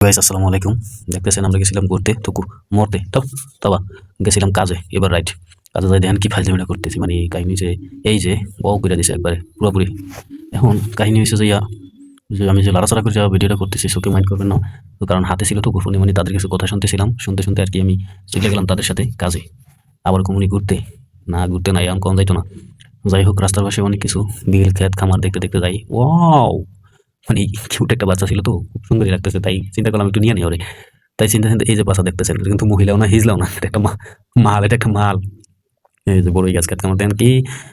Guys আসসালামু আলাইকুম। দেখতেছেন আমরা গেছিলাম ঘুরতে মরতে তবা গেছিলাম কাজে। এবার রাইট কাজে যাই দেখেন কি ফাইজলামিটা করতেছি, মানে কাহিনী যে এই যে ও করে দিছে একবারে পুরোপুরি। এখন কাহিনী হয়েছে যে আমি যে লড়াচড়া করে যাওয়া ভিডিওটা করতেছি, চোখে মাইন্ড করবেন না। তো কারণ হাতে ছিল তো গোপনে, মানে তাদের কিছু কথা শুনতেছিলাম, শুনতে শুনতে আর কি আমি চলে গেলাম তাদের সাথে কাজে। আবার কমুনি ঘুরতে ঘুরতে না এখন কম যাইতো না। যাই হোক, রাস্তার পাশে অনেক কিছু বিল ক্ষেত খামার দেখতে দেখতে যাই। ওয়াও, মানে কিউট একটা বাচ্চা ছিল তো, খুব সুন্দরই লাগতেছে, তাই চিন্তা করলাম একটু নিয়ে নিই ওরে। তাই চিন্তা চিন্তা এই যে বাচ্চা দেখতেছেন, এটা কিন্তু মহিলাও না হিজলাও না, এটা একটা মাল, এটা একটা মাল। এই যে বড়ই গাছ কাটতে আমার দেখেন কি,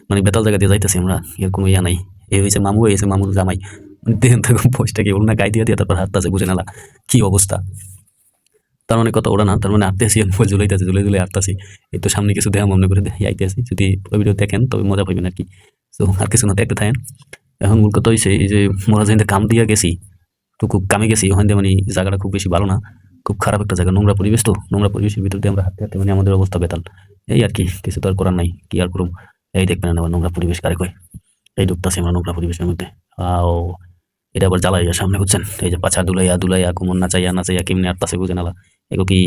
মানে বেতাল জায়গা দিয়ে যাইতেছি আমরা, এর কোনো ইয়া নাই। এই হয়েছে মামু, এই হয়েছে মামুর জামাই। মানে দেখেন থাকুন বয়সটা কি, ওর না গায়ে দিয়ে দিয়ে তারপর হাঁটতেছে, বুঝে নালা কি অবস্থা। তার মানে কথা ওরা না, তার মানে আটতেছি, ফুল ঝুলাইতেছি, ঝুলাই ঝুলাই আটতাছি। এই তো সামনে কিছু দেখা মনে করে দেখি আইতেছি, যদি ওই ভিডিও দেখেন তবে মজা পাইবেন আর কি। তো আর কিছু না, দেখতে থাকেন। এখন মূল কথা হয়েছে এই যে মোরা যেখানে কাম দিয়ে গেছি, তো খুব কামে গেছি ওখান দিয়ে, মানে জায়গাটা খুব বেশি ভালো না, খুব খারাপ একটা জায়গা, নোংরা পরিবেশ। তো নোংরা পরিবেশের ভিতর দিয়ে আমরা হাঁটতে হাঁটতে মানে আমাদের অবস্থা বেতাল। এই আর কি, কিছু তো আর করার নাই, কি আর করুম। এই দেখবেন না আবার নোংরা পরিবেশ কারে কয়, এই ঢুকতাছি আমরা নোংরা পরিবেশের মধ্যে। আও, এটা আবার জ্বালাইয়া সামনে, বুঝছেন, এই যে পাছা দুলাইয়া দুলাইয়া কোমর নাচাইয়া নাচাইয়া কেমনে হাঁটতাছে, বুঝে নালা এগো কি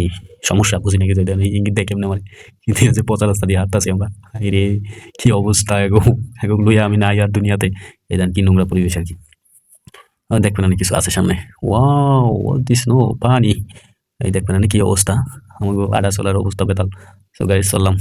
সমস্যা, বুঝি নাকি যে আমি ইঙ্গিত দেয় কেমনে আমার, কিন্তু এই যে পচা রাস্তা দিয়ে হাঁটতাছি আমরা। রে কি অবস্থা এগো, এগো লইয়া আমি নাই আর দুনিয়াতে। এই দেন কি নোংরা পরিবেশ আর কি। দেখবেন অনেক কিছু আছে সামনে। ওয়াও, হোয়াট দিস নো পানি। এই দেখবেন কি অবস্থা, আমাকে আডা চলার অবস্থা বেতাল। সো গাইস চললাম।